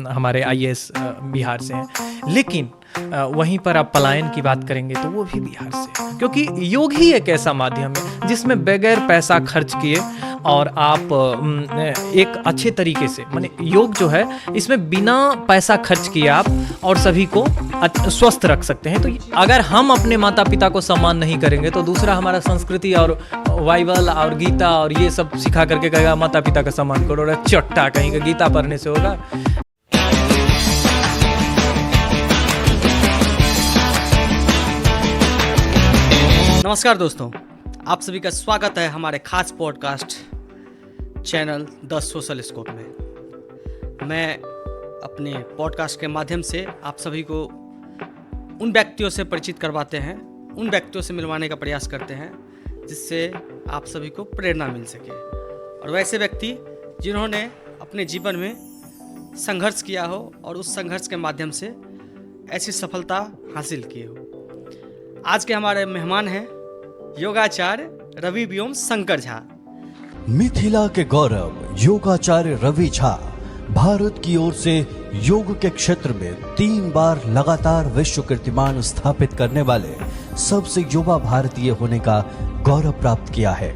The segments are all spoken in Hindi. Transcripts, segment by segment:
हमारे आईएएस बिहार से हैं, लेकिन वहीं पर आप पलायन की बात करेंगे तो वो भी बिहार से हैं, क्योंकि योग ही एक ऐसा माध्यम है जिसमें बगैर पैसा खर्च किए और आप एक अच्छे तरीके से, माने योग जो है इसमें बिना पैसा खर्च किए आप और सभी को स्वस्थ रख सकते हैं। तो अगर हम अपने माता पिता को सम्मान नहीं करेंगे तो दूसरा हमारा संस्कृति और बाइबल और गीता और ये सब सिखा करके कहेगा माता पिता का सम्मान करो, और चट्टा कहीं का गीता पढ़ने से होगा। नमस्कार दोस्तों, आप सभी का स्वागत है हमारे खास podcast channel the social scope में। मैं अपने पॉडकास्ट के माध्यम से आप सभी को उन व्यक्तियों से परिचित करवाते हैं, उन व्यक्तियों से मिलवाने का प्रयास करते हैं जिससे आप सभी को प्रेरणा मिल सके, और वैसे व्यक्ति जिन्होंने अपने जीवन में संघर्ष किया हो और उस संघर्ष के माध्यम से ऐसी सफलता हासिल की हो। आज के हमारे मेहमान हैं योगाचार्य रवि व्योम शंकर झा। मिथिला के गौरव योगाचार्य रवि झा भारत की ओर से योग के क्षेत्र में 3 बार लगातार विश्व कीर्तिमान स्थापित करने वाले सबसे युवा भारतीय होने का गौरव प्राप्त किया है।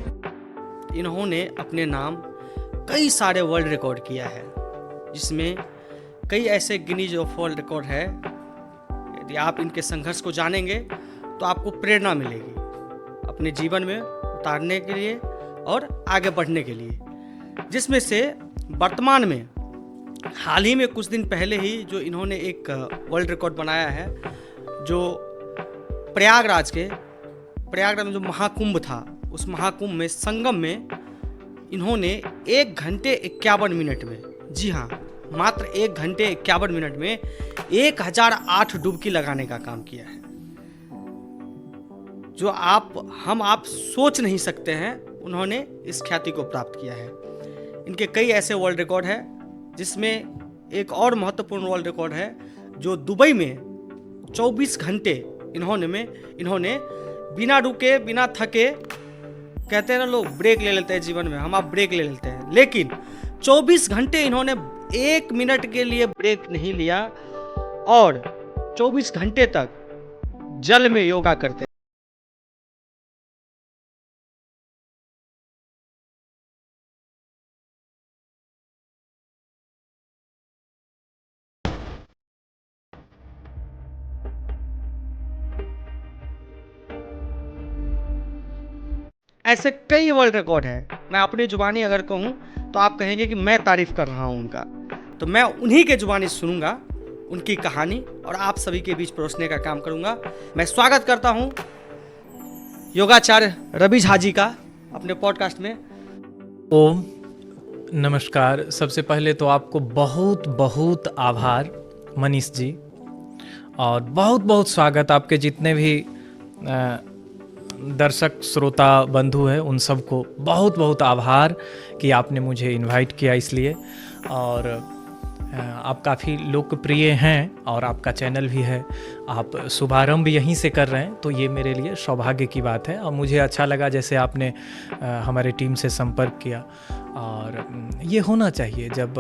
इन्होंने अपने नाम कई सारे वर्ल्ड रिकॉर्ड किया है, जिसमें कई ऐसे गिनीज ऑफ वर्ल्ड रिकॉर्ड है। यदि आप इनके संघर्ष को जानेंगे तो आपको प्रेरणा मिलेगी अपने जीवन में उतारने के लिए और आगे बढ़ने के लिए, जिसमें से वर्तमान में हाल ही में कुछ दिन पहले ही जो इन्होंने एक वर्ल्ड रिकॉर्ड बनाया है, जो प्रयागराज में जो महाकुंभ था, उस महाकुंभ में संगम में इन्होंने 1 घंटे 51 मिनट में, जी हाँ, मात्र 1 घंटे 51 मिनट में 1008 डुबकी लगाने का काम किया है, जो आप सोच नहीं सकते हैं। उन्होंने इस ख्याति को प्राप्त किया है। इनके कई ऐसे वर्ल्ड रिकॉर्ड है, जिसमें एक और महत्वपूर्ण वर्ल्ड रिकॉर्ड है जो दुबई में 24 घंटे इन्होंने बिना रुके बिना थके, कहते हैं ना लोग ब्रेक ले लेते हैं जीवन में, हम आप ब्रेक ले लेते हैं, लेकिन 24 घंटे इन्होंने 1 मिनट के लिए ब्रेक नहीं लिया और 24 घंटे तक जल में योगा करते हैं। ऐसे कई वर्ल्ड रिकॉर्ड है। मैं अपनी जुबानी अगर कहूँ तो आप कहेंगे कि मैं तारीफ कर रहा हूँ उनका, तो मैं उन्हीं के जुबानी सुनूंगा उनकी कहानी और आप सभी के बीच परोसने का काम करूंगा। मैं स्वागत करता हूँ योगाचार्य रवि झा जी का अपने पॉडकास्ट में। ओम नमस्कार। सबसे पहले तो आपको बहुत बहुत आभार मनीष जी, और बहुत बहुत स्वागत आपके जितने भी दर्शक श्रोता बंधु हैं, उन सबको बहुत बहुत आभार कि आपने मुझे इनवाइट किया इसलिए। और आप काफ़ी लोकप्रिय हैं और आपका चैनल भी है, आप शुभारंभ यहीं से कर रहे हैं, तो ये मेरे लिए सौभाग्य की बात है। और मुझे अच्छा लगा जैसे आपने हमारे टीम से संपर्क किया, और ये होना चाहिए जब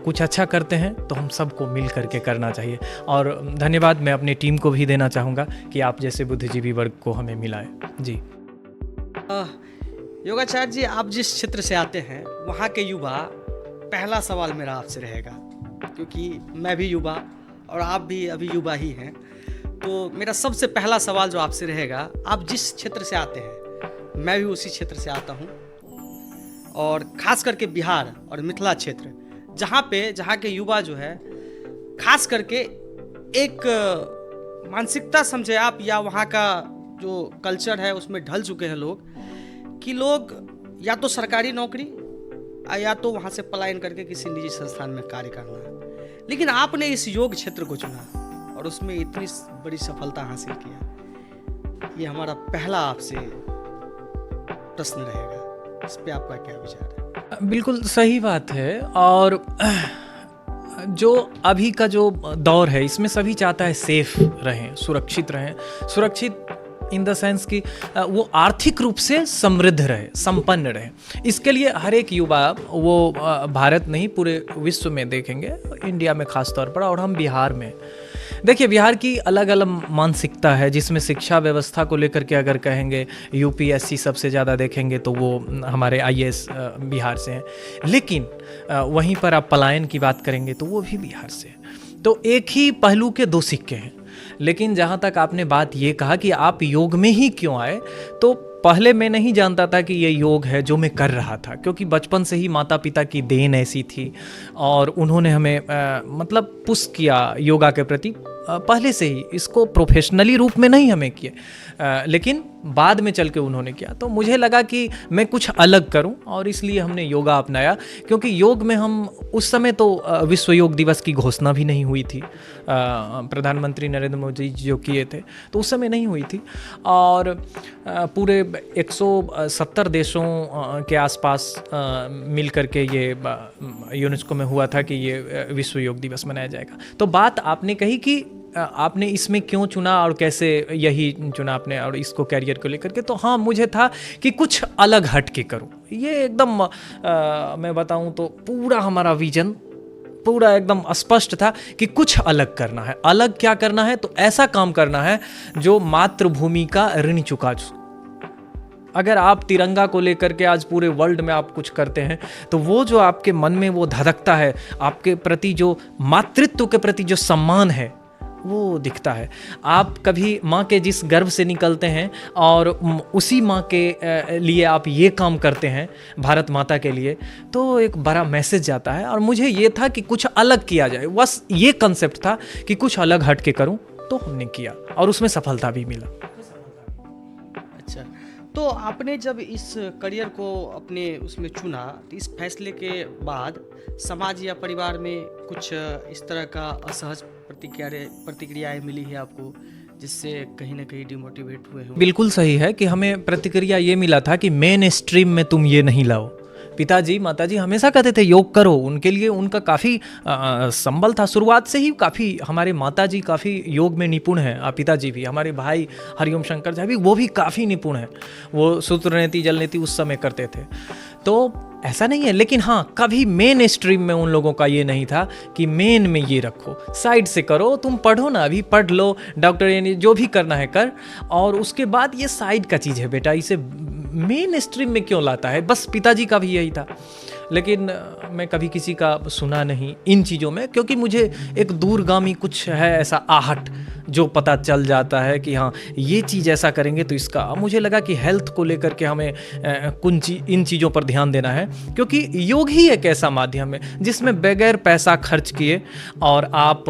कुछ अच्छा करते हैं तो हम सबको मिल करके करना चाहिए। और धन्यवाद मैं अपनी टीम को भी देना चाहूँगा कि आप जैसे बुद्धिजीवी वर्ग को हमें मिलाए। जी योगाचार्य जी, आप जिस क्षेत्र से आते हैं वहाँ के युवा, पहला सवाल मेरा आपसे रहेगा, क्योंकि मैं भी युवा और आप भी अभी युवा ही हैं, तो मेरा सबसे पहला सवाल जो आपसे रहेगा, आप जिस क्षेत्र से आते हैं, मैं भी उसी क्षेत्र से आता हूँ, और खास करके बिहार और मिथिला क्षेत्र, जहाँ के युवा जो है खास करके एक मानसिकता समझे आप, या वहाँ का जो कल्चर है उसमें ढल चुके हैं लोग, कि लोग या तो सरकारी नौकरी या तो वहाँ से पलायन करके किसी निजी संस्थान में कार्य करना है। लेकिन आपने इस योग क्षेत्र को चुना और उसमें इतनी बड़ी सफलता हासिल किया। ये हमारा पहला आपसे प्रश्न रहेगा, इस पे आपका क्या विचार है? बिल्कुल सही बात है। और जो अभी का जो दौर है, इसमें सभी चाहता है सेफ रहें, सुरक्षित रहें। सुरक्षित इन द सेंस कि वो आर्थिक रूप से समृद्ध रहे, संपन्न रहे। इसके लिए हर एक युवा वो भारत नहीं पूरे विश्व में देखेंगे, इंडिया में खास तौर पर, और हम बिहार में। देखिए, बिहार की अलग अलग मानसिकता है, जिसमें शिक्षा व्यवस्था को लेकर के अगर कहेंगे यूपीएससी सबसे ज़्यादा देखेंगे तो वो हमारे आईएएस बिहार से हैं, लेकिन वहीं पर आप पलायन की बात करेंगे तो वो भी बिहार से है। तो एक ही पहलू के दो सिक्के हैं। लेकिन जहाँ तक आपने बात ये कहा कि आप योग में ही क्यों आए, तो पहले मैं नहीं जानता था कि ये योग है जो मैं कर रहा था, क्योंकि बचपन से ही माता पिता की देन ऐसी थी और उन्होंने हमें मतलब पुश किया योगा के प्रति पहले से ही। इसको प्रोफेशनली रूप में नहीं हमें किए, लेकिन बाद में चल के उन्होंने किया। तो मुझे लगा कि मैं कुछ अलग करूं और इसलिए हमने योगा अपनाया। क्योंकि योग में हम उस समय तो विश्व योग दिवस की घोषणा भी नहीं हुई थी, प्रधानमंत्री नरेंद्र मोदी जी जो किए थे, तो उस समय नहीं हुई थी। और पूरे 170 देशों के आसपास मिल करके ये यूनेस्को में हुआ था कि ये विश्व योग दिवस मनाया जाएगा। तो बात आपने कही कि आपने इसमें क्यों चुना और कैसे यही चुना आपने और इसको कैरियर को लेकर के, तो हाँ, मुझे था कि कुछ अलग हट के करूँ। ये एकदम मैं बताऊँ तो पूरा हमारा विजन पूरा एकदम स्पष्ट था कि कुछ अलग करना है। अलग क्या करना है, तो ऐसा काम करना है जो मातृभूमि का ऋण चुका। अगर आप तिरंगा को लेकर के आज पूरे वर्ल्ड में आप कुछ करते हैं, तो वो जो आपके मन में वो धधकता है, आपके प्रति जो मातृत्व के प्रति जो सम्मान है, वो दिखता है। आप कभी माँ के जिस गर्भ से निकलते हैं और उसी माँ के लिए आप ये काम करते हैं भारत माता के लिए, तो एक बड़ा मैसेज जाता है। और मुझे ये था कि कुछ अलग किया जाए, बस ये कंसेप्ट था कि कुछ अलग हट के करूँ, तो हमने किया और उसमें सफलता भी मिला। अच्छा, तो आपने जब इस करियर को अपने उसमें चुना, तो इस फैसले के बाद समाज या परिवार में कुछ इस तरह का असहज प्रतिक्रियाएं मिली है आपको, जिससे कहीं ना कहीं डिमोटिवेट हुए हो? बिल्कुल सही है कि हमें प्रतिक्रिया ये मिला था कि मेन स्ट्रीम में तुम ये नहीं लाओ। पिताजी माताजी हमेशा कहते थे योग करो, उनके लिए उनका काफ़ी संबल था शुरुआत से ही। काफ़ी हमारे माताजी काफ़ी योग में निपुण हैं, पिताजी भी, हमारे भाई हरिओम शंकर जी भी, वो भी काफ़ी निपुण हैं। वो सूत्र नीति जल नीति उस समय करते थे, तो ऐसा नहीं है। लेकिन हाँ, कभी मेन स्ट्रीम में उन लोगों का ये नहीं था कि मेन में ये रखो, साइड से करो, तुम पढ़ो ना, अभी पढ़ लो, डॉक्टर यानी जो भी करना है कर, और उसके बाद ये साइड का चीज़ है बेटा, इसे मेन स्ट्रीम में क्यों लाता है। बस पिताजी का भी यही था। लेकिन मैं कभी किसी का सुना नहीं इन चीज़ों में, क्योंकि मुझे एक दूरगामी कुछ है ऐसा आहट जो पता चल जाता है कि हाँ, ये चीज़ ऐसा करेंगे तो इसका। मुझे लगा कि हेल्थ को लेकर के हमें इन चीज़ों पर ध्यान देना है, क्योंकि योग ही एक ऐसा माध्यम है जिसमें बगैर पैसा खर्च किए और आप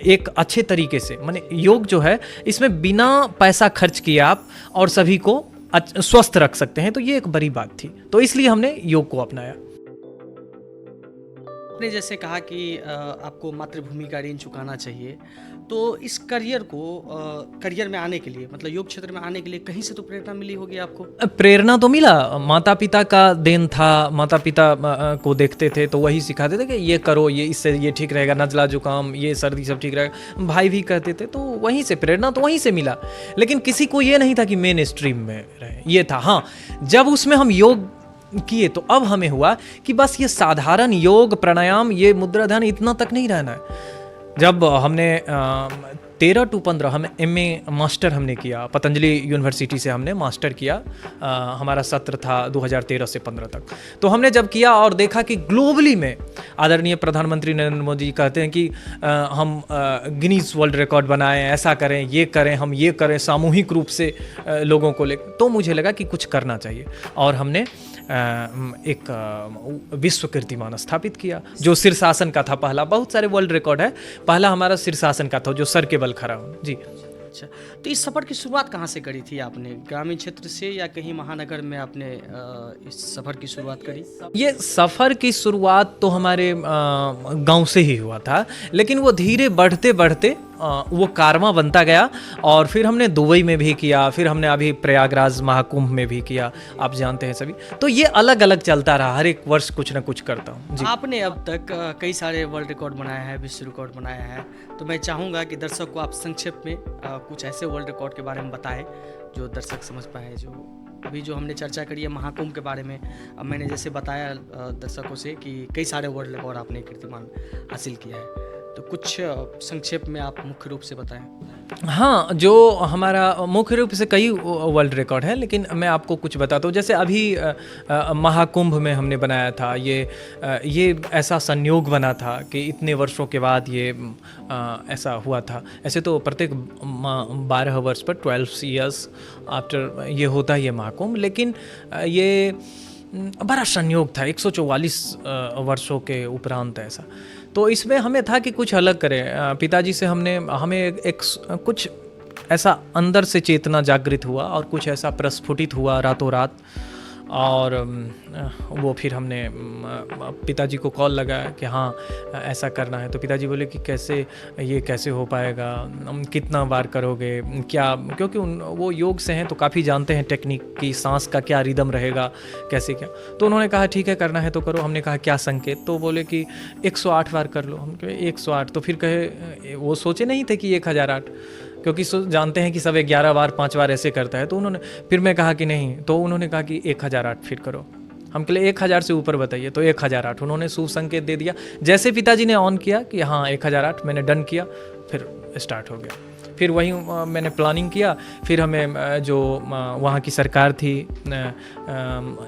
एक अच्छे तरीके से, माने योग जो है इसमें बिना पैसा खर्च किए आप और सभी को स्वस्थ रख सकते हैं। तो ये एक बड़ी बात थी, तो इसलिए हमने योग को अपनाया। आपने जैसे कहा कि आपको मातृभूमि का ऋण चुकाना चाहिए, तो इस करियर में आने के लिए, मतलब योग क्षेत्र में आने के लिए कहीं से तो प्रेरणा मिली होगी आपको? प्रेरणा तो मिला, माता पिता का देन था। माता पिता को देखते थे तो वही सिखाते थे कि ये करो, ये इससे ये ठीक रहेगा, नज़ला जुकाम, ये सर्दी सब ठीक रहेगा। भाई भी कहते थे, तो वहीं से प्रेरणा तो वहीं से मिला। लेकिन किसी को ये नहीं था कि मेन स्ट्रीम में रहे, ये था। हाँ, जब उसमें हम योग किए तो अब हमें हुआ कि बस ये साधारण योग प्राणायाम, ये मुद्रा ध्यान, इतना तक नहीं रहना है। जब हमने 13 to 15 हम MA मास्टर हमने किया, पतंजलि यूनिवर्सिटी से हमने मास्टर किया। हमारा सत्र था 2013 से 15 तक। तो हमने जब किया और देखा कि ग्लोबली में आदरणीय प्रधानमंत्री नरेंद्र मोदी कहते हैं कि हम गिनीज वर्ल्ड रिकॉर्ड बनाएं, ऐसा करें, ये करें, हम ये करें सामूहिक रूप से लोगों को लेकर, तो मुझे लगा कि कुछ करना चाहिए। और हमने एक विश्व कीर्तिमान स्थापित किया जो शीर्षासन का था पहला। बहुत सारे वर्ल्ड रिकॉर्ड है, पहला हमारा शीर्षासन का था जो सर के बल खड़ा हो। जी। अच्छा, तो इस सफ़र की शुरुआत कहाँ से करी थी आपने? ग्रामीण क्षेत्र से या कहीं महानगर में आपने इस सफ़र की शुरुआत करी? ये सफ़र की शुरुआत तो हमारे गांव से ही हुआ था, लेकिन वो धीरे बढ़ते बढ़ते वो कारवां बनता गया। और फिर हमने दुबई में भी किया, फिर हमने अभी प्रयागराज महाकुंभ में भी किया, आप जानते हैं सभी। तो ये अलग अलग चलता रहा, हर एक वर्ष कुछ ना कुछ करता हूँ जी। आपने अब तक कई सारे वर्ल्ड रिकॉर्ड बनाया है, विश्व रिकॉर्ड बनाया है, तो मैं चाहूँगा कि दर्शक को आप संक्षेप में कुछ ऐसे वर्ल्ड रिकॉर्ड के बारे में बताएं जो दर्शक समझ पाए। जो अभी जो हमने चर्चा करी है महाकुंभ के बारे में, अब मैंने जैसे बताया दर्शकों से कि कई सारे वर्ल्ड रिकॉर्ड आपने कीर्तिमान हासिल किया है, तो कुछ संक्षेप में आप मुख्य रूप से बताएं। हाँ, जो हमारा मुख्य रूप से कई वर्ल्ड रिकॉर्ड है, लेकिन मैं आपको कुछ बताता हूँ। जैसे अभी महाकुंभ में हमने बनाया था, ये ऐसा संयोग बना था कि इतने वर्षों के बाद ये ऐसा हुआ था। ऐसे तो प्रत्येक 12 वर्ष पर 12 ईयर्स आफ्टर ये होता है ये महाकुंभ, लेकिन ये बड़ा संयोग था 144 वर्षों के उपरांत ऐसा। तो इसमें हमें था कि कुछ अलग करें। पिताजी से हमें एक कुछ ऐसा अंदर से चेतना जागृत हुआ और कुछ ऐसा प्रस्फुटित हुआ रातों रात। और वो फिर हमने पिताजी को कॉल लगाया कि हाँ ऐसा करना है। तो पिताजी बोले कि कैसे हो पाएगा, कितना बार करोगे, क्या, क्योंकि वो योग से हैं तो काफ़ी जानते हैं टेक्निक की, सांस का क्या रिदम रहेगा, कैसे क्या। तो उन्होंने कहा ठीक है करना है तो करो। हमने कहा क्या संकेत, तो बोले कि 108 बार कर लो। हम कहे 108, तो फिर कहे, वो सोचे नहीं थे कि 1008, क्योंकि जानते हैं कि सब 11 बार 5 बार ऐसे करता है। तो उन्होंने, फिर मैं कहा कि नहीं, तो उन्होंने कहा कि 1008 फिर करो। हम कहे 1000 से ऊपर बताइए, तो 1008 उन्होंने शुभ संकेत दे दिया। जैसे पिताजी ने ऑन किया कि हाँ 1008, मैंने डन किया, फिर स्टार्ट हो गया। फिर वही मैंने प्लानिंग किया। फिर हमें जो वहाँ की सरकार थी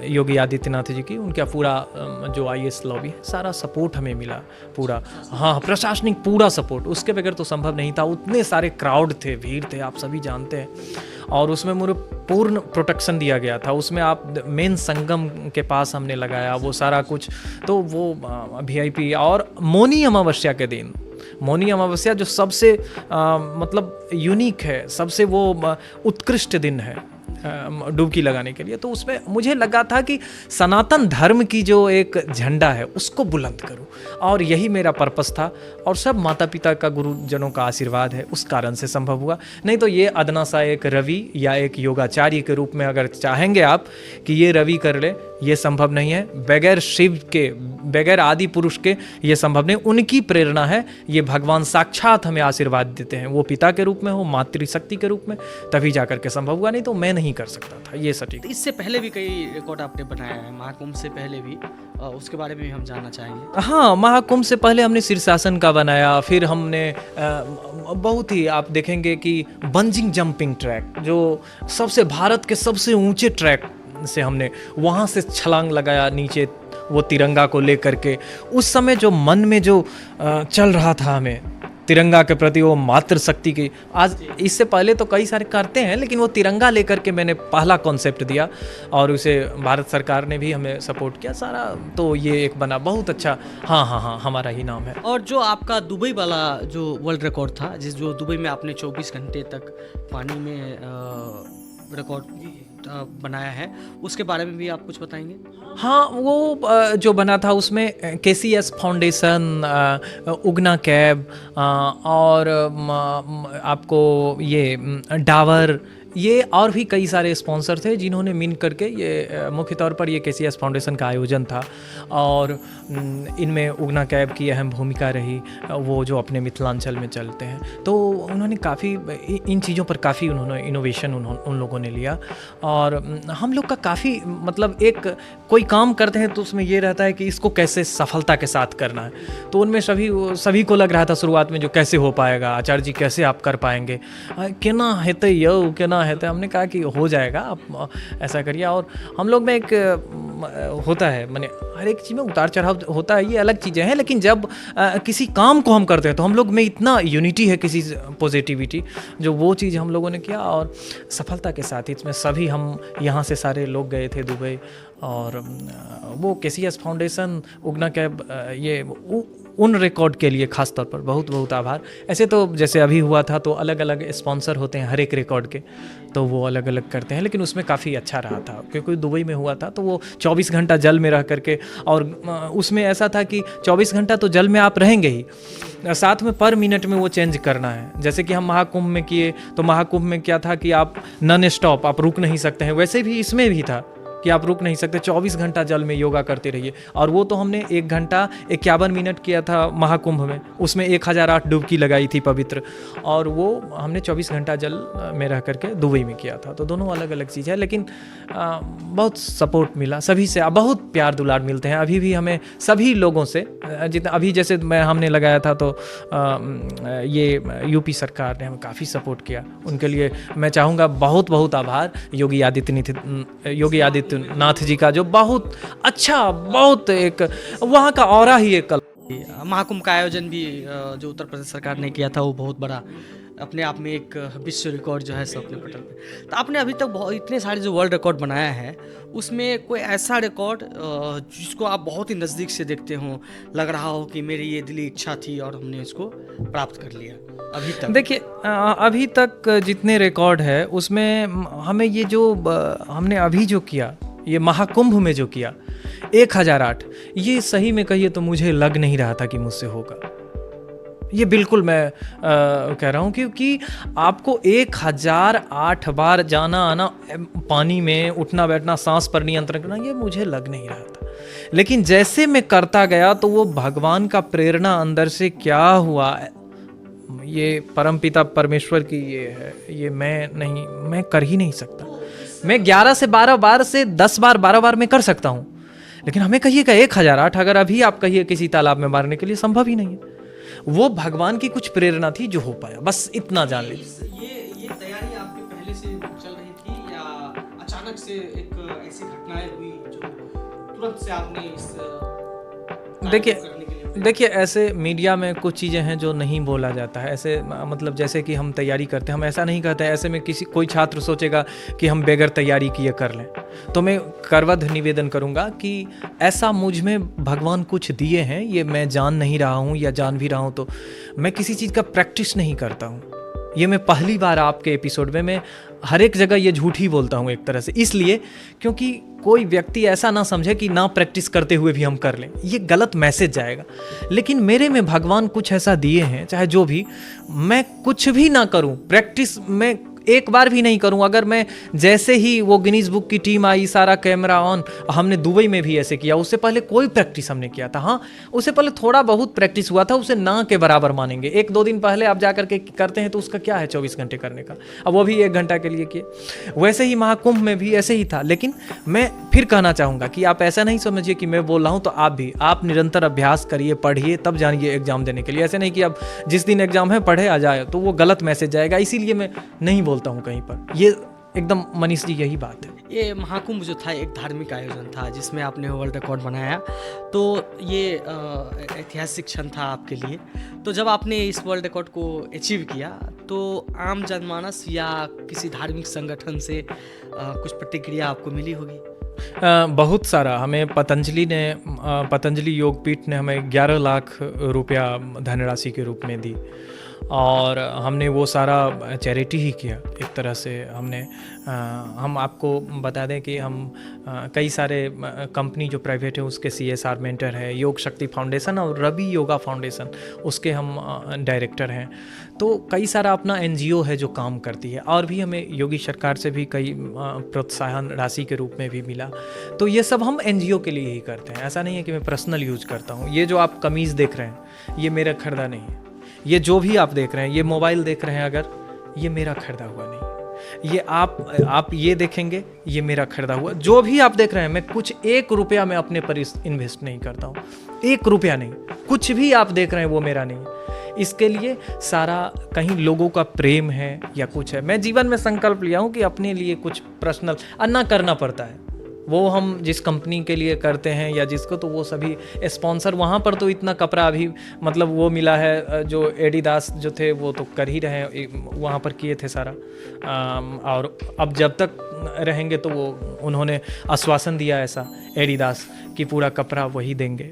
योगी आदित्यनाथ जी की, उनका पूरा जो IAS लॉबी है, सारा सपोर्ट हमें मिला पूरा। हाँ, प्रशासनिक पूरा सपोर्ट, उसके बगैर तो संभव नहीं था। उतने सारे क्राउड थे, भीड़ थे, आप सभी जानते हैं। और उसमें मुझे पूर्ण प्रोटेक्शन दिया गया था। उसमें आप मेन संगम के पास हमने लगाया वो सारा कुछ। तो वो VIP और मौनी अमावस्या के दिन, मौनी अमावस्या जो सबसे मतलब यूनिक है, सबसे वो उत्कृष्ट दिन है डुबकी लगाने के लिए। तो उसमें मुझे लगा था कि सनातन धर्म की जो एक झंडा है उसको बुलंद करूं, और यही मेरा पर्पस था। और सब माता पिता का, गुरुजनों का आशीर्वाद है, उस कारण से संभव हुआ। नहीं तो ये अदना सा एक रवि या एक योगाचार्य के रूप में अगर चाहेंगे आप कि ये रवि कर ले, ये संभव नहीं है। बगैर शिव के, बगैर आदि पुरुष के ये संभव नहीं। उनकी प्रेरणा है, ये भगवान साक्षात हमें आशीर्वाद देते हैं, वो पिता के रूप में हो, मातृशक्ति के रूप में, तभी जाकर के संभव हुआ। नहीं तो मैं नहीं कर सकता था ये सटीक। इससे पहले भी कई रिकॉर्ड आपने बनाया है, महाकुंभ से पहले भी, उसके बारे में भी हम जानना चाहेंगे। हाँ, महाकुंभ से पहले हमने शीर्षासन का बनाया। फिर हमने बहुत ही, आप देखेंगे कि बंजिंग जंपिंग ट्रैक, जो सबसे भारत के सबसे ऊंचे ट्रैक से हमने वहाँ से छलांग लगाया नीचे, वो तिरंगा को लेकर के। उस समय जो मन में जो चल रहा था हमें तिरंगा के प्रति, वो मातृशक्ति की, आज इससे पहले तो कई सारे करते हैं, लेकिन वो तिरंगा लेकर के मैंने पहला कॉन्सेप्ट दिया, और उसे भारत सरकार ने भी हमें सपोर्ट किया सारा। तो ये एक बना बहुत अच्छा। हाँ, हमारा ही नाम है। और जो आपका दुबई वाला जो वर्ल्ड रिकॉर्ड था, जो दुबई में आपने 24 घंटे तक पानी में रिकॉर्ड बनाया है, उसके बारे में भी आप कुछ बताएंगे? हाँ, वो जो बना था उसमें KCS फाउंडेशन, उगना कैब और आपको ये डावर, ये और भी कई सारे स्पॉन्सर थे जिन्होंने मिल करके ये मुख्य तौर पर ये KCS फाउंडेशन का आयोजन था। और इनमें उगना कैब की अहम भूमिका रही, वो जो अपने मिथिलांचल में चलते हैं। तो उन्होंने काफ़ी इन चीज़ों पर काफ़ी उन्होंने इनोवेशन उन लोगों ने लिया। और हम लोग का काफ़ी मतलब एक कोई काम करते हैं तो उसमें ये रहता है कि इसको कैसे सफलता के साथ करना है। तो उनमें सभी को लग रहा था शुरुआत में जो कैसे हो पाएगा, आचार्य जी कैसे आप कर पाएंगे, केना हेते यो केना हेते। हमने कहा कि हो जाएगा, आप ऐसा करिए। और हम लोग में एक होता है, माने हर एक चीज़ में उतार चढ़ाव होता है, ये अलग चीज़ें हैं, लेकिन जब किसी काम को हम करते हैं तो हम लोग में इतना यूनिटी है, किसी पॉजिटिविटी, जो वो चीज़ हम लोगों ने किया और सफलता के साथ। इसमें सभी हम यहाँ से सारे लोग गए थे दुबई, और वो KCS फाउंडेशन, उगना कैब, ये उन रिकॉर्ड के लिए खास तौर पर बहुत बहुत आभार। ऐसे तो जैसे अभी हुआ था तो अलग अलग स्पॉन्सर होते हैं हर एक रिकॉर्ड के, तो वो अलग अलग करते हैं, लेकिन उसमें काफ़ी अच्छा रहा था क्योंकि दुबई में हुआ था। तो वो 24 घंटा जल में रह करके, और उसमें ऐसा था कि 24 घंटा तो जल में आप रहेंगे ही, साथ में पर मिनट में वो चेंज करना है। जैसे कि हम महाकुंभ में किए तो महाकुंभ में क्या था कि आप नॉन स्टॉप, आप रुक नहीं सकते हैं, वैसे भी इसमें भी था कि आप रुक नहीं सकते, 24 घंटा जल में योगा करते रहिए। और वो तो हमने 1 घंटा 51 मिनट किया था महाकुंभ में, उसमें 1008 डुबकी लगाई थी पवित्र, और वो हमने 24 घंटा जल में रह करके दुबई में किया था। तो दोनों अलग अलग चीज़ है, लेकिन बहुत सपोर्ट मिला सभी से, बहुत प्यार दुलार मिलते हैं अभी भी हमें सभी लोगों से। जितना अभी जैसे हमने लगाया था तो ये यूपी सरकार ने हमें काफ़ी सपोर्ट किया, उनके लिए मैं चाहूँगा बहुत बहुत आभार। योगी आदित्यनाथ जी का, जो बहुत अच्छा, बहुत एक वहाँ का ऑरा ही एक महाकुंभ का आयोजन भी जो उत्तर प्रदेश सरकार ने किया था वो बहुत बड़ा अपने आप में एक विश्व रिकॉर्ड जो है सो अपने पटल पे। तो आपने अभी तक बहुत इतने सारे जो वर्ल्ड रिकॉर्ड बनाया है, उसमें कोई ऐसा रिकॉर्ड जिसको आप बहुत ही नज़दीक से देखते हो, लग रहा हो कि मेरी ये दिली इच्छा थी और हमने इसको प्राप्त कर लिया अभी तक? देखिए अभी तक जितने रिकॉर्ड है उसमें हमें ये जो हमने अभी जो किया, ये महाकुंभ में जो किया 1008, ये सही में कहिए तो मुझे लग नहीं रहा था कि मुझसे होगा। ये बिल्कुल मैं कह रहा हूँ, क्योंकि आपको 1008 बार जाना आना, पानी में उठना बैठना, सांस पर नियंत्रण करना, ये मुझे लग नहीं रहा था। लेकिन जैसे मैं करता गया तो वो भगवान का प्रेरणा अंदर से क्या हुआ, ये परमपिता परमेश्वर की ये है, ये मैं कर ही नहीं सकता। मैं 11 से 12 बार से 10 बार 12 बार मैं कर सकता हूँ, लेकिन हमें कहिएगा 1008 अगर अभी आप कहिए किसी तालाब में मारने के लिए, संभव ही नहीं है। वो भगवान की कुछ प्रेरणा थी जो हो पाया, बस इतना जान लीजिए। ये तैयारी आपकी पहले से चल रही थी या अचानक से एक ऐसी घटनाएं हुई जो तुरंत से आपने इस देखिए ऐसे मीडिया में कुछ चीज़ें हैं जो नहीं बोला जाता है। ऐसे मतलब जैसे कि हम तैयारी करते हैं, हम ऐसा नहीं कहते हैं। ऐसे में कोई छात्र सोचेगा कि हम बगैर तैयारी किए कर लें, तो मैं करवध निवेदन करूंगा कि ऐसा मुझ में भगवान कुछ दिए हैं, ये मैं जान नहीं रहा हूँ, या जान भी रहा हूँ तो मैं किसी चीज़ का प्रैक्टिस नहीं करता हूँ। ये मैं पहली बार आपके एपिसोड में मैं हर एक जगह ये झूठ ही बोलता हूँ एक तरह से, इसलिए क्योंकि कोई व्यक्ति ऐसा ना समझे कि ना प्रैक्टिस करते हुए भी हम कर लें, ये गलत मैसेज जाएगा। लेकिन मेरे में भगवान कुछ ऐसा दिए हैं, चाहे जो भी मैं कुछ भी ना करूं, प्रैक्टिस मैं एक बार भी नहीं करूं। अगर मैं जैसे ही वो गिनीज बुक की टीम आई, सारा कैमरा ऑन, हमने दुबई में भी ऐसे किया, उससे पहले कोई प्रैक्टिस हमने किया था। हाँ, उससे पहले थोड़ा बहुत प्रैक्टिस हुआ था, उसे ना के बराबर मानेंगे। 1-2 दिन पहले आप जा करके करते हैं तो उसका क्या है 24 घंटे करने का, अब वो भी 1 घंटा के लिए किए। वैसे ही महाकुंभ में भी ऐसे ही था। लेकिन मैं फिर कहना चाहूँगा कि आप ऐसा नहीं समझिए कि मैं बोल रहा हूँ तो आप निरंतर अभ्यास करिए, पढ़िए, तब जानिए एग्जाम देने के लिए। ऐसे नहीं कि अब जिस दिन एग्जाम है पढ़े आ जाए, तो वो गलत मैसेज जाएगा। इसीलिए मैं नहीं बोलता हूँ कहीं पर, ये एकदम मनीष जी यही बात है। ये महाकुंभ जो था एक धार्मिक आयोजन था जिसमें आपने वर्ल्ड रिकॉर्ड बनाया, तो ये ऐतिहासिक क्षण था आपके लिए। तो जब आपने इस वर्ल्ड रिकॉर्ड को अचीव किया तो आम जनमानस या किसी धार्मिक संगठन से कुछ प्रतिक्रिया आपको मिली होगी? बहुत सारा। हमें पतंजलि योगपीठ ने हमें 11 लाख रुपया धनराशि के रूप में दी, और हमने वो सारा चैरिटी ही किया एक तरह से। हम आपको बता दें कि हम कई सारे कंपनी जो प्राइवेट है उसके CSR मेंटर है, योग शक्ति फाउंडेशन और रवि योगा फाउंडेशन, उसके हम डायरेक्टर हैं। तो कई सारा अपना NGO है जो काम करती है, और भी हमें योगी सरकार से भी कई प्रोत्साहन राशि के रूप में भी मिला। तो ये सब हम NGO के लिए ही करते हैं, ऐसा नहीं है कि मैं पर्सनल यूज करता हूँ। ये जो आप कमीज़ देख रहे हैं ये मेरा खरीदा नहीं है, ये जो भी आप देख रहे हैं, ये मोबाइल देख रहे हैं अगर, ये मेरा खरीदा हुआ नहीं। ये आप ये देखेंगे, ये मेरा खरीदा हुआ। जो भी आप देख रहे हैं, मैं कुछ 1 रुपया मैं अपने पर इन्वेस्ट नहीं करता हूँ, 1 रुपया नहीं। कुछ भी आप देख रहे हैं वो मेरा नहीं। इसके लिए सारा कहीं लोगों का प्रेम है या कुछ है। मैं जीवन में संकल्प लिया हूँ कि अपने लिए कुछ पर्सनल अन्ना करना पड़ता है। वो हम जिस कंपनी के लिए करते हैं या जिसको, तो वो सभी स्पॉन्सर, वहाँ पर तो इतना कपड़ा अभी मतलब वो मिला है, जो एडिडास जो थे वो तो कर ही रहे हैं, वहाँ पर किए थे सारा। और अब जब तक रहेंगे तो वो उन्होंने आश्वासन दिया ऐसा एडिडास कि पूरा कपड़ा वही देंगे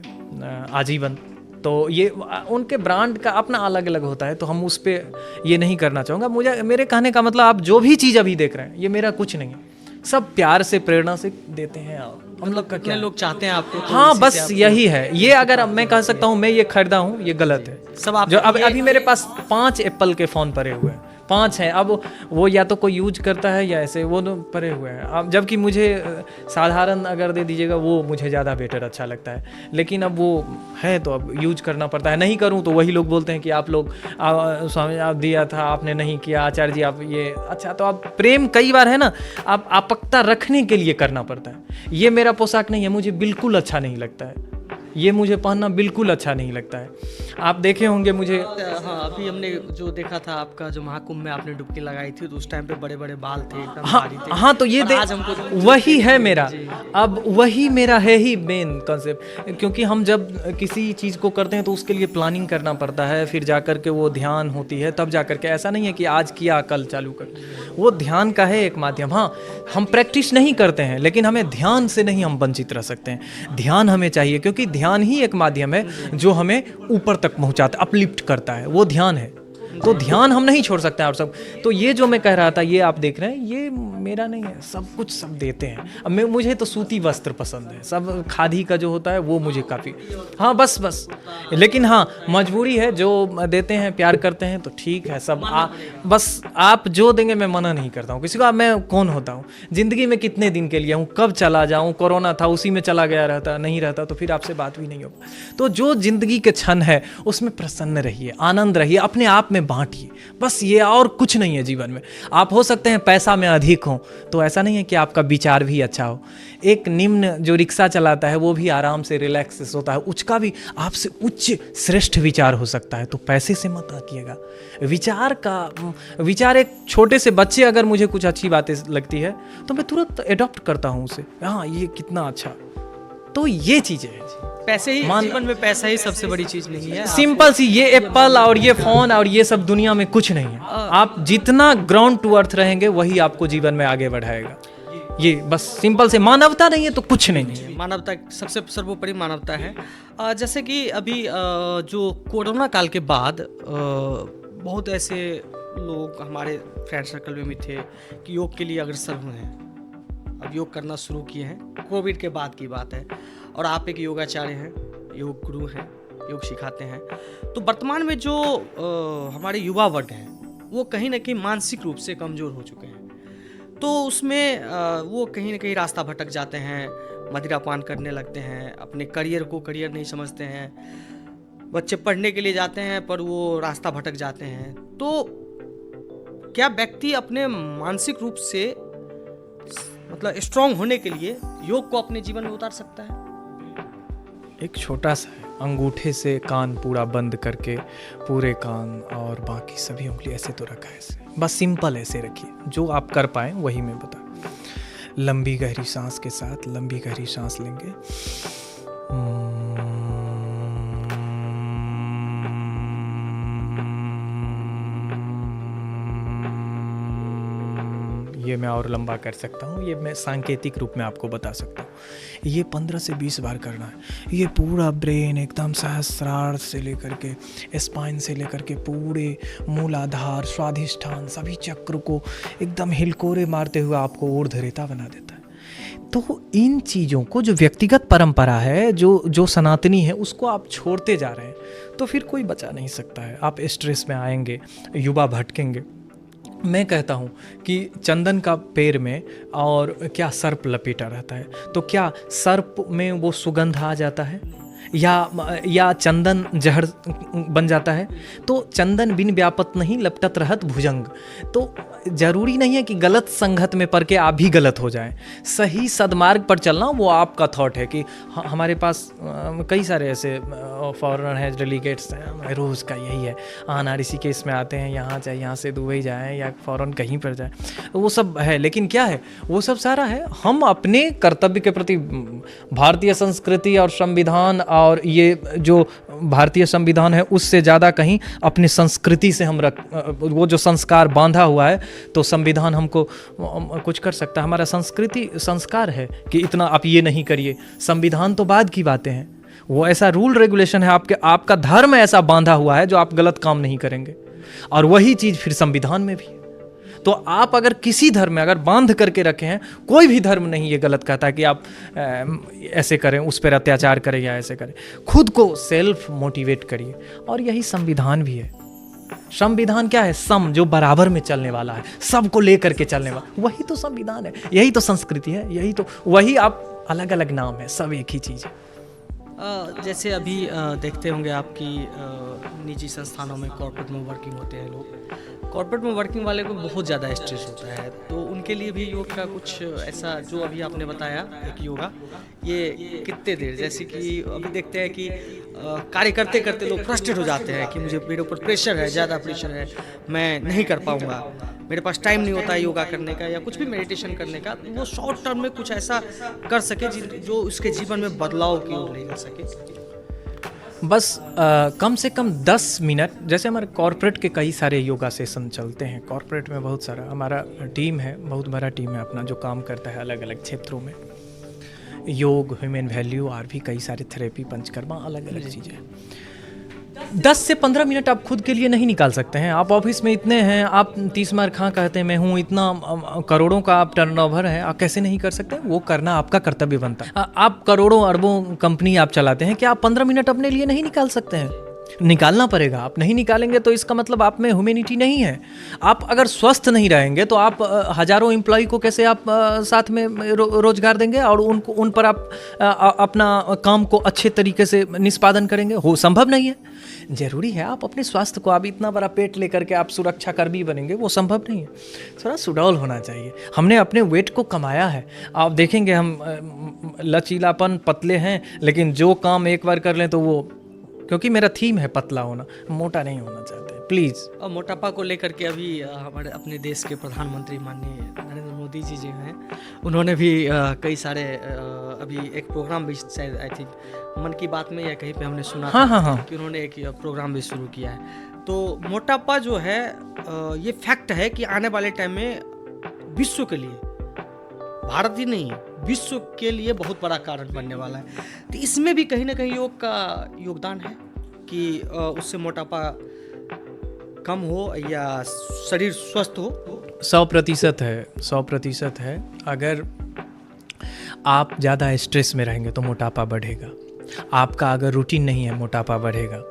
आजीवन। तो ये उनके ब्रांड का अपना अलग अलग होता है, तो हम उस पर ये नहीं करना चाहूँगा। मेरे कहने का मतलब, आप जो भी चीज़ अभी देख रहे हैं ये मेरा कुछ नहीं है, सब प्यार से प्रेरणा से देते हैं। हम लोग का कितने क्या? लोग चाहते हैं आपको, तो हाँ इसी बस से आप- यही है। ये अगर अब मैं कह सकता हूँ मैं ये खरीदा हूँ, ये गलत है। सब आप जो अब अभी मेरे पास 5 एप्पल के फ़ोन पड़े हुए हैं, 5 हैं। अब वो या तो कोई यूज करता है या ऐसे वो पड़े हुए हैं। अब जबकि मुझे साधारण अगर दे दीजिएगा वो मुझे ज़्यादा बेटर अच्छा लगता है। लेकिन अब वो है तो अब यूज करना पड़ता है। नहीं करूँ तो वही लोग बोलते हैं कि आप लोग स्वामी आप दिया था आपने नहीं किया, आचार्य जी आप ये अच्छा। तो आप प्रेम कई बार है ना, आप आपकता रखने के लिए करना पड़ता है। ये मेरा पोशाक नहीं है, मुझे बिल्कुल अच्छा नहीं लगता है, ये मुझे पहनना बिल्कुल अच्छा नहीं लगता है। आप देखे होंगे मुझे, हाँ, अभी हमने जो देखा था आपका जो महाकुंभ में आपने डुबकी लगाई थी, तो उस टाइम पे बड़े बड़े बाल थे, एकदम भारी थे। हाँ तो ये और आज हमको वही है मेरा, अब वही मेरा है ही मेन कॉन्सेप्ट। क्योंकि हम जब किसी चीज़ को करते हैं तो उसके लिए प्लानिंग करना पड़ता है, फिर जा कर के वो ध्यान होती है, तब जा कर के। ऐसा नहीं है कि आज किया कल चालू कर, वो ध्यान का है एक माध्यम। हाँ हम प्रैक्टिस नहीं करते हैं, लेकिन हमें ध्यान से नहीं हम वंचित रह सकते हैं। ध्यान हमें चाहिए, क्योंकि ध्यान ही एक माध्यम है जो हमें ऊपर तक पहुंचाता, अपलिफ्ट करता है, वो ध्यान है। तो ध्यान हम नहीं छोड़ सकते हैं। और सब तो ये जो मैं कह रहा था, ये आप देख रहे हैं, ये मेरा नहीं है, सब कुछ सब देते हैं। अब मुझे तो सूती वस्त्र पसंद है, सब खादी का जो होता है वो मुझे काफ़ी, हाँ बस लेकिन हाँ मजबूरी है, जो देते हैं प्यार करते हैं तो ठीक है सब। बस आप जो देंगे मैं मना नहीं करता हूँ किसी को। अब मैं कौन होता हूँ, ज़िंदगी में कितने दिन के लिए हूँ, कब चला जाऊँ, कोरोना था उसी में चला गया, रहता नहीं रहता तो फिर आपसे बात भी नहीं होगा। तो जो ज़िंदगी के क्षण है उसमें प्रसन्न रहिए, आनंद रहिए, अपने आप में बांटिए, बस ये, और कुछ नहीं है जीवन में। आप हो सकते हैं पैसा में अधिक हो, तो ऐसा नहीं है कि आपका विचार भी अच्छा हो। एक निम्न जो रिक्शा चलाता है वो भी आराम से रिलैक्स से सोता है, उसका भी आपसे उच्च श्रेष्ठ विचार हो सकता है। तो पैसे से मत आकिएगा, विचार एक छोटे से बच्चे अगर मुझे कुछ अच्छी बातें लगती है तो मैं तुरंत एडॉप्ट करता हूँ उसे, हाँ ये कितना अच्छा। तो ये चीज़ें हैं, पैसे ही जीवन में, पैसा ही सबसे बड़ी चीज नहीं है। सिंपल सी। ये एप्पल और ये फोन और ये सब दुनिया में कुछ नहीं है। आप जितना ग्राउंड टू अर्थ रहेंगे वही आपको जीवन में आगे बढ़ाएगा। ये बस सिंपल से, मानवता नहीं है तो कुछ नहीं है। मानवता सबसे सर्वोपरि मानवता है। जैसे कि अभी जो कोरोना काल के बाद बहुत ऐसे लोग हमारे फ्रेंड सर्कल में भी थे कि योग के लिए अग्रसर हुए हैं, अब योग करना शुरू किए हैं। कोविड के बाद की बात है, और आप एक योगाचार्य हैं, योग गुरु हैं, योग सिखाते हैं। तो वर्तमान में जो हमारे युवा वर्ग हैं वो कहीं ना कहीं मानसिक रूप से कमज़ोर हो चुके हैं। तो उसमें वो कहीं ना कहीं रास्ता भटक जाते हैं, मदिरापान करने लगते हैं, अपने करियर को करियर नहीं समझते हैं। बच्चे पढ़ने के लिए जाते हैं पर वो रास्ता भटक जाते हैं। तो क्या व्यक्ति अपने मानसिक रूप से मतलब स्ट्रांग होने के लिए योग को अपने जीवन में उतार सकता है? एक छोटा सा है, अंगूठे से कान पूरा बंद करके, पूरे कान और बाकी सभी उंगली ऐसे तो रखा है, ऐसे बस सिंपल ऐसे रखिए, जो आप कर पाएँ वही मैं बता। लंबी गहरी सांस के साथ लंबी गहरी सांस लेंगे, ये मैं और लंबा कर सकता हूँ, ये मैं सांकेतिक रूप में आपको बता सकता हूँ। ये 15 से 20 बार करना है। ये पूरा ब्रेन एकदम सहस्रार से लेकर के स्पाइन से लेकर के पूरे मूलाधार, स्वाधिष्ठान, सभी चक्र को एकदम हिलकोरे मारते हुए आपको ऊर्ध्वरेता बना देता है। तो इन चीज़ों को, जो व्यक्तिगत परंपरा है, जो सनातनी है, उसको आप छोड़ते जा रहे हैं तो फिर कोई बचा नहीं सकता है। आप स्ट्रेस में आएंगे, युवा भटकेंगे। मैं कहता हूँ कि चंदन का पैर में और क्या सर्प लपेटा रहता है, तो क्या सर्प में वो सुगंध आ जाता है या चंदन जहर बन जाता है? तो चंदन बिन व्यापत नहीं लपटत रहत भुजंग। तो जरूरी नहीं है कि गलत संगत में पड़ के आप भी गलत हो जाएं। सही सदमार्ग पर चलना वो आपका थॉट है। कि हमारे पास कई सारे ऐसे फॉरेनर हैं, डेलीगेट्स हैं, रोज़ का यही है, आना ऋषिकेश में आते हैं, यहाँ चाहे यहाँ से दुबई जाएँ या फॉरेन कहीं पर जाएँ, वो सब है। लेकिन क्या है, वो सब सारा है हम अपने कर्तव्य के प्रति। भारतीय संस्कृति और संविधान और ये जो भारतीय संविधान है उससे ज़्यादा कहीं अपनी संस्कृति से हम वो जो संस्कार बांधा हुआ है, तो संविधान हमको कुछ कर सकता है। हमारा संस्कृति संस्कार है कि इतना आप ये नहीं करिए। संविधान तो बाद की बातें हैं, वो ऐसा रूल रेगुलेशन है, आपका धर्म ऐसा बांधा हुआ है जो आप गलत काम नहीं करेंगे, और वही चीज़ फिर संविधान में भी है। तो आप अगर किसी धर्म में अगर बांध करके रखे हैं, कोई भी धर्म नहीं ये गलत कहता कि आप ऐसे करें, उस पर अत्याचार करें या ऐसे करें। खुद को सेल्फ मोटिवेट करिए, और यही संविधान भी है। संविधान क्या है? सम, जो बराबर में चलने वाला है, सबको लेकर के चलने वाला, वही तो संविधान है, यही तो संस्कृति है, यही तो, वही आप अलग अलग नाम है, सब एक ही चीज़ है। जैसे अभी देखते होंगे आपकी निजी संस्थानों में, कॉर्पोरेट में वर्किंग होते हैं लोग, कॉर्पोरेट में वर्किंग वाले को बहुत ज़्यादा स्ट्रेस होता है, तो उनके लिए भी योग का कुछ ऐसा, जो अभी आपने बताया एक योगा, ये कितने देर, जैसे कि अभी देखते हैं कि कार्य करते करते लोग फ्रस्ट्रेट हो जाते हैं कि मुझे, मेरे ऊपर प्रेशर है, ज़्यादा प्रेशर है, मैं नहीं कर पाऊँगा, मेरे पास टाइम नहीं होता है योगा करने का या कुछ भी मेडिटेशन करने का, तो वो शॉर्ट टर्म में कुछ ऐसा कर सके जो उसके जीवन में बदलाव की ओर ले जा सके। बस कम से कम 10 मिनट, जैसे हमारे कॉर्पोरेट के कई सारे योगा सेशन चलते हैं, कॉर्पोरेट में बहुत सारा हमारा टीम है, बहुत बड़ा टीम है अपना, जो काम करता है अलग अलग क्षेत्रों में, योग, ह्यूमन वैल्यू, और भी कई सारे थेरेपी, पंचकर्मा, अलग अलग चीज़ें। 10 से 15 मिनट आप खुद के लिए नहीं निकाल सकते हैं। आप ऑफिस में इतने हैं, आप 30 मार खां कहते हैं मैं हूँ, इतना करोड़ों का आप टर्नओवर है, आप कैसे नहीं कर सकते? वो करना आपका कर्तव्य बनता है। आप करोड़ों अरबों कंपनी आप चलाते हैं, क्या आप 15 मिनट अपने लिए नहीं निकाल सकते हैं? निकालना पड़ेगा। आप नहीं निकालेंगे तो इसका मतलब आप में ह्यूमैनिटी नहीं है। आप अगर स्वस्थ नहीं रहेंगे तो आप हजारों एम्प्लॉय को कैसे आप साथ में रोजगार देंगे और उनको, उन पर आप अपना काम को अच्छे तरीके से निष्पादन करेंगे? हो संभव नहीं है। जरूरी है आप अपने स्वास्थ्य को, आप इतना बड़ा पेट लेकर के आप सुरक्षा कर्मी बनेंगे, वो संभव नहीं है। थोड़ा सुडौल होना चाहिए। हमने अपने वेट को कमाया है। आप देखेंगे हम लचीलापन, पतले हैं, लेकिन जो काम एक बार कर लें तो वो, क्योंकि मेरा थीम है पतला होना, मोटा नहीं होना चाहते प्लीज़। और मोटापा को लेकर के अभी हमारे अपने देश के प्रधानमंत्री माननीय नरेंद्र मोदी जी जो हैं, उन्होंने भी कई सारे अभी एक प्रोग्राम भी शायद आई थिंक मन की बात में या कहीं पे हमने सुना हाँ। कि उन्होंने एक प्रोग्राम भी शुरू किया है। तो मोटापा जो है ये फैक्ट है कि आने वाले टाइम में विश्व के लिए, भारत ही नहीं विश्व के लिए बहुत बड़ा कारण बनने वाला है। तो इसमें भी कहीं ना कहीं योग का योगदान है कि उससे मोटापा कम हो या शरीर स्वस्थ हो। 100% है, 100% है। अगर आप ज़्यादा स्ट्रेस में रहेंगे तो मोटापा बढ़ेगा। आपका अगर रूटीन नहीं है, मोटापा बढ़ेगा।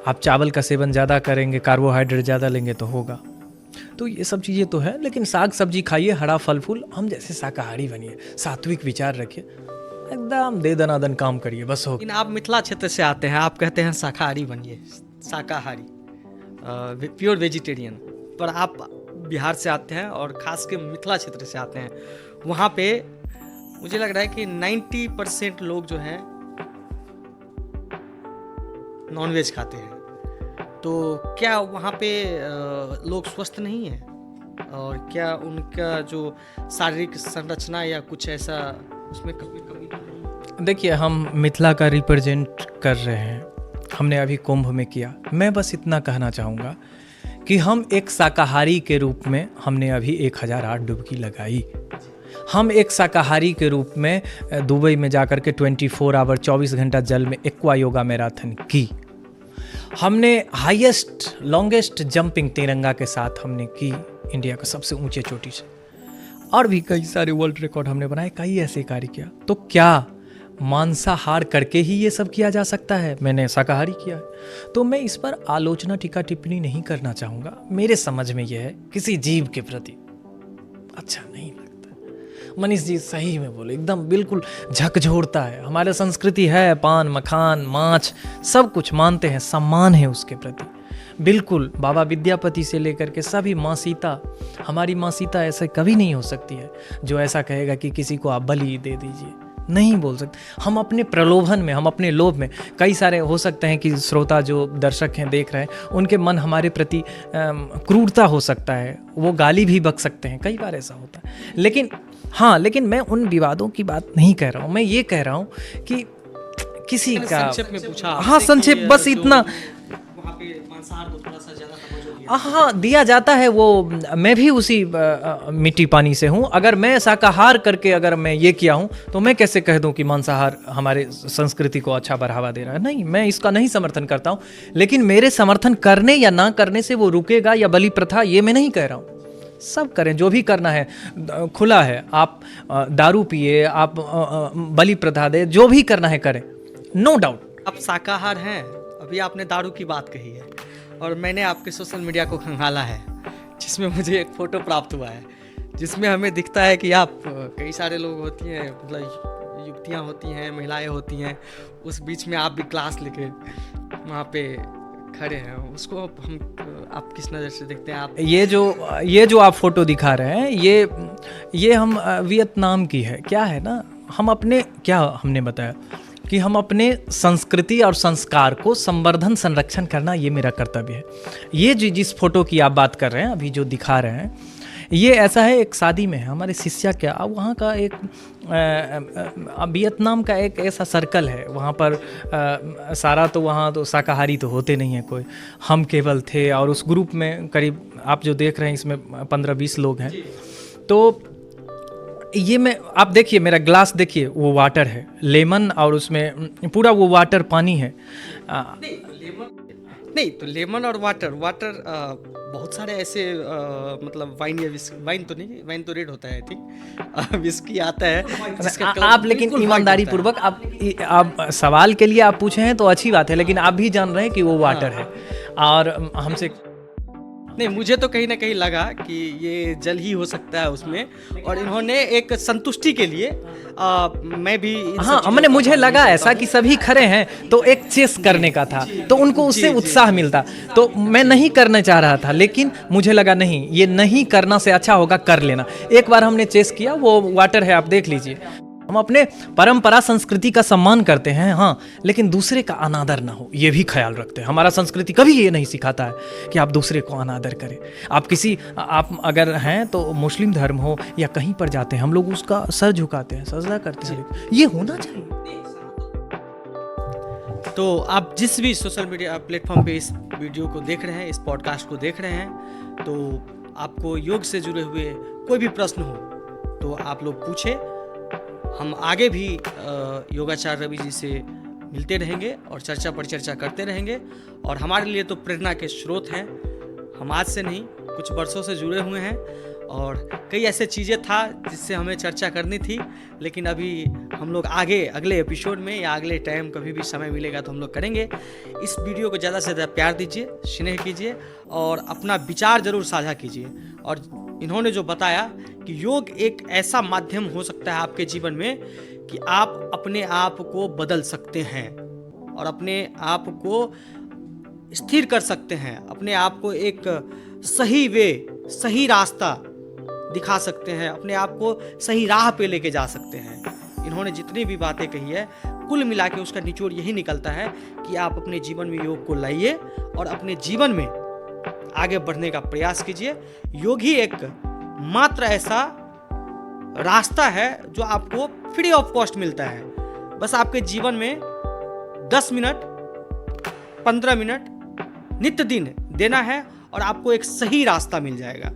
आप चावल का सेवन ज़्यादा करेंगे, कार्बोहाइड्रेट ज़्यादा लेंगे तो होगा। तो ये सब चीज़ें तो है, लेकिन साग सब्जी खाइए, हरा फल फूल, हम जैसे शाकाहारी बनिए, सात्विक विचार रखिए, एकदम दे दनादन काम करिए, बस हो। लेकिन आप मिथिला क्षेत्र से आते हैं, आप कहते हैं शाकाहारी बनिए, शाकाहारी प्योर वेजिटेरियन, पर आप बिहार से आते हैं और ख़ास के मिथिला क्षेत्र से आते हैं। वहाँ पे मुझे लग रहा है कि 90% लोग जो है नॉनवेज खाते हैं। तो क्या वहाँ पे लोग स्वस्थ नहीं हैं? और क्या उनका जो शारीरिक संरचना या कुछ ऐसा उसमें कमी? देखिए, हम मिथिला का रिप्रेजेंट कर रहे हैं, हमने अभी कुंभ में किया। मैं बस इतना कहना चाहूँगा कि हम एक शाकाहारी के रूप में हमने अभी 1008 डुबकी लगाई। हम एक शाकाहारी के रूप में दुबई में जाकर के 24 आवर 24 घंटा जल में एक्वा योगा मैराथन की। हमने हाईएस्ट लॉन्गेस्ट जंपिंग तिरंगा के साथ हमने की, इंडिया का सबसे ऊंचे चोटी से, और भी कई सारे वर्ल्ड रिकॉर्ड हमने बनाए, कई ऐसे कार्य किया। तो क्या मांसाहार करके ही ये सब किया जा सकता है? मैंने शाकाहारी किया है। तो मैं इस पर आलोचना, टीका टिप्पणी नहीं करना चाहूँगा। मेरे समझ में यह है, किसी जीव के प्रति अच्छा नहीं लगता। मनीष जी सही में बोले, एकदम बिल्कुल झकझोरता है। हमारे संस्कृति है पान, मखान, माछ, सब कुछ मानते हैं, सम्मान है उसके प्रति बिल्कुल। बाबा विद्यापति से लेकर के सभी, माँ सीता, हमारी माँ सीता ऐसे कभी नहीं हो सकती है जो ऐसा कहेगा कि किसी को आप बलि दे दीजिए, नहीं बोल सकते। हम अपने प्रलोभन में, हम अपने लोभ में, कई सारे हो सकते हैं कि श्रोता जो दर्शक हैं, देख रहे हैं, उनके मन हमारे प्रति क्रूरता हो सकता है, वो गाली भी बक सकते हैं, कई बार ऐसा होता है। लेकिन हाँ, लेकिन मैं उन विवादों की बात नहीं कह रहा हूँ। मैं ये कह रहा हूँ कि किसी का संक्षेप में पूछा, हाँ संक्षेप, बस इतना वहाँ पे मांसाहार को थोड़ा सा ज़्यादा तवज्जो दिया। हाँ दिया जाता है। वो मैं भी उसी मिट्टी पानी से हूँ। अगर मैं शाकाहार करके अगर मैं ये किया हूँ तो मैं कैसे कह दूँ कि मांसाहार हमारे संस्कृति को अच्छा बढ़ावा दे रहा है? नहीं, मैं इसका नहीं समर्थन करता हूँ। लेकिन मेरे समर्थन करने या ना करने से वो रुकेगा या बलि प्रथा, ये मैं नहीं कह रहा हूँ। सब करें, जो भी करना है खुला है। आप दारू पिए, आप बलि प्रथा दे, जो भी करना है करें, नो डाउट। आप शाकाहार हैं, अभी आपने दारू की बात कही है और मैंने आपके सोशल मीडिया को खंगाला है, जिसमें मुझे एक फ़ोटो प्राप्त हुआ है जिसमें हमें दिखता है कि आप कई सारे लोग होती हैं, मतलब युवतियाँ होती हैं, महिलाएं होती हैं, उस बीच में आप भी क्लास लेके वहाँ पे खड़े हैं। उसको हम आप किस नज़र से देखते हैं? आप ये जो आप फोटो दिखा रहे हैं, ये हम वियतनाम की है। क्या है ना, हम अपने, क्या हमने बताया कि हम अपने संस्कृति और संस्कार को संवर्धन संरक्षण करना, ये मेरा कर्तव्य है। ये जिस फोटो की आप बात कर रहे हैं, अभी जो दिखा रहे हैं, ये ऐसा है, एक शादी में है हमारे शिष्या, क्या वहाँ का एक वियतनाम का एक ऐसा सर्कल है, वहाँ पर सारा तो वहाँ तो शाकाहारी तो होते नहीं हैं कोई, हम केवल थे। और उस ग्रुप में करीब आप जो देख रहे हैं इसमें 15-20 लोग हैं। तो ये आप देखिए, मेरा ग्लास देखिए, वो वाटर है, लेमन, और उसमें पूरा वो वाटर पानी है। नहीं तो लेमन और वाटर बहुत सारे ऐसे मतलब वाइन या वाइन तो नहीं, वाइन तो रेड होता है, ठीक, विस्की आता है जिसका कलर आप लेकिन बिल्कुल ईमानदारी white होता पूर्वक आप सवाल के लिए आप पूछे हैं तो अच्छी बात है, लेकिन आप भी जान रहे हैं कि वो वाटर है। और हमसे नहीं, मुझे तो कहीं ना कहीं लगा कि ये जल ही हो सकता है उसमें, और इन्होंने एक संतुष्टि के लिए मैं भी हाँ, हमने, मुझे लगा ऐसा कि सभी खड़े हैं तो एक चेस करने का था, तो उनको उससे उत्साह मिलता, तो मैं नहीं करना चाह रहा था, लेकिन मुझे लगा नहीं, ये नहीं करना से अच्छा होगा कर लेना। एक बार हमने चेस किया, वो वाटर है, आप देख लीजिए। हम अपने परंपरा संस्कृति का सम्मान करते हैं, हाँ, लेकिन दूसरे का अनादर ना हो, ये भी ख्याल रखते हैं। हमारा संस्कृति कभी ये नहीं सिखाता है कि आप दूसरे को अनादर करें। आप अगर हैं तो मुस्लिम धर्म हो या कहीं पर जाते हैं, हम लोग उसका सर झुकाते हैं, सजदा करते हैं, ये होना चाहिए। तो आप जिस भी सोशल मीडिया प्लेटफॉर्म पे इस वीडियो को देख रहे हैं, इस पॉडकास्ट को देख रहे हैं, तो आपको योग से जुड़े हुए कोई भी प्रश्न हो तो आप लोग पूछें। हम आगे भी योगाचार्य रवि जी से मिलते रहेंगे और चर्चा पर चर्चा करते रहेंगे, और हमारे लिए तो प्रेरणा के स्रोत हैं। हम आज से नहीं, कुछ वर्षों से जुड़े हुए हैं, और कई ऐसे चीज़ें था जिससे हमें चर्चा करनी थी, लेकिन अभी हम लोग आगे अगले एपिसोड में या अगले टाइम कभी भी समय मिलेगा तो हम लोग करेंगे। इस वीडियो को ज़्यादा से ज़्यादा प्यार दीजिए, स्नेह कीजिए और अपना विचार ज़रूर साझा कीजिए। और इन्होंने जो बताया कि योग एक ऐसा माध्यम हो सकता है आपके जीवन में कि आप अपने आप को बदल सकते हैं और अपने आप को स्थिर कर सकते हैं, अपने आप को एक सही रास्ता दिखा सकते हैं, अपने आप को सही राह पे लेके जा सकते हैं। इन्होंने जितनी भी बातें कही है, कुल मिला के उसका निचोड़ यही निकलता है कि आप अपने जीवन में योग को लाइए और अपने जीवन में आगे बढ़ने का प्रयास कीजिए। योग ही एक मात्र ऐसा रास्ता है जो आपको फ्री ऑफ कॉस्ट मिलता है। बस आपके जीवन में 10 मिनट 15 मिनट नित्य दिन देना है और आपको एक सही रास्ता मिल जाएगा।